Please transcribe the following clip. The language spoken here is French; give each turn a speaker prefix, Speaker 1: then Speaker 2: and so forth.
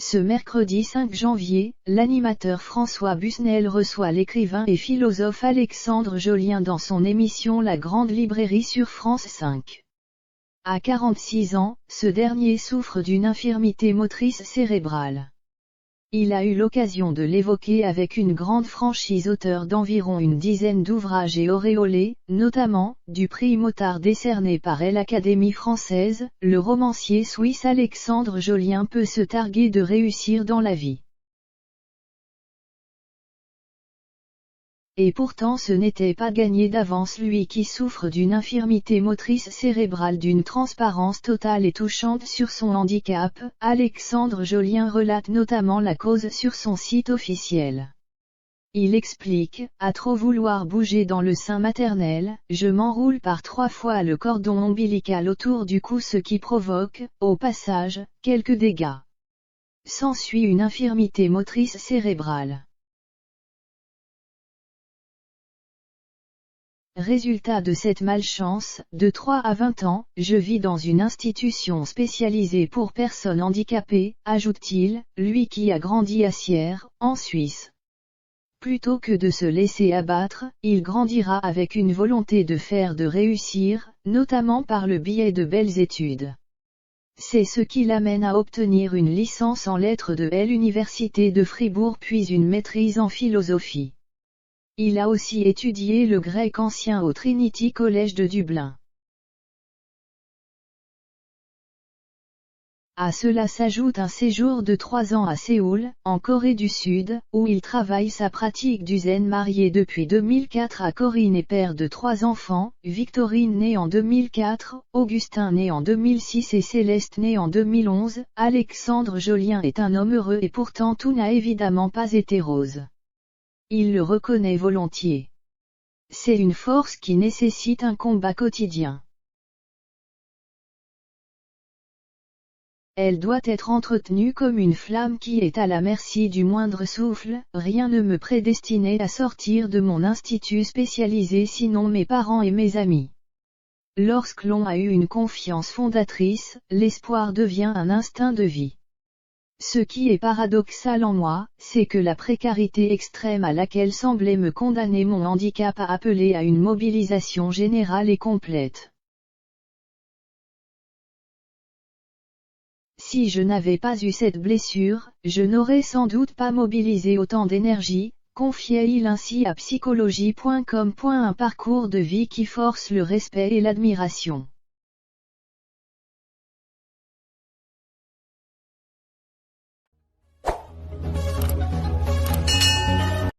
Speaker 1: Ce mercredi 5 janvier, l'animateur François Busnel reçoit l'écrivain et philosophe Alexandre Jolien dans son émission La Grande Librairie sur France 5. À 46 ans, ce dernier souffre d'une infirmité motrice cérébrale. Il a eu l'occasion de l'évoquer avec une grande franchise, auteur d'environ une dizaine d'ouvrages et auréolé, notamment, du prix Mottard décerné par l'Académie française. Le romancier suisse Alexandre Jolien peut se targuer de réussir dans la vie. Et pourtant ce n'était pas gagné d'avance, lui qui souffre d'une infirmité motrice cérébrale d'une transparence totale et touchante sur son handicap. Alexandre Jolien relate notamment la cause sur son site officiel. Il explique: à trop vouloir bouger dans le sein maternel, je m'enroule par 3 fois le cordon ombilical autour du cou, ce qui provoque, au passage, quelques dégâts. S'ensuit une infirmité motrice cérébrale. Résultat de cette malchance, de 3 à 20 ans, je vis dans une institution spécialisée pour personnes handicapées, ajoute-t-il, lui qui a grandi à Sierre, en Suisse. Plutôt que de se laisser abattre, il grandira avec une volonté de faire, de réussir, notamment par le biais de belles études. C'est ce qui l'amène à obtenir une licence en lettres de l'Université de Fribourg puis une maîtrise en philosophie. Il a aussi étudié le grec ancien au Trinity College de Dublin. À cela s'ajoute un séjour de 3 ans à Séoul, en Corée du Sud, où il travaille sa pratique du zen. Marié depuis 2004 à Corinne et père de 3 enfants, Victorine née en 2004, Augustin né en 2006 et Céleste né en 2011, Alexandre Jolien est un homme heureux et pourtant tout n'a évidemment pas été rose. Il le reconnaît volontiers. C'est une force qui nécessite un combat quotidien. Elle doit être entretenue comme une flamme qui est à la merci du moindre souffle. Rien ne me prédestinait à sortir de mon institut spécialisé sinon mes parents et mes amis. Lorsque l'on a eu une confiance fondatrice, l'espoir devient un instinct de vie. Ce qui est paradoxal en moi, c'est que la précarité extrême à laquelle semblait me condamner mon handicap a appelé à une mobilisation générale et complète. Si je n'avais pas eu cette blessure, je n'aurais sans doute pas mobilisé autant d'énergie, confiait-il ainsi à psychologie.com. Un parcours de vie qui force le respect et l'admiration.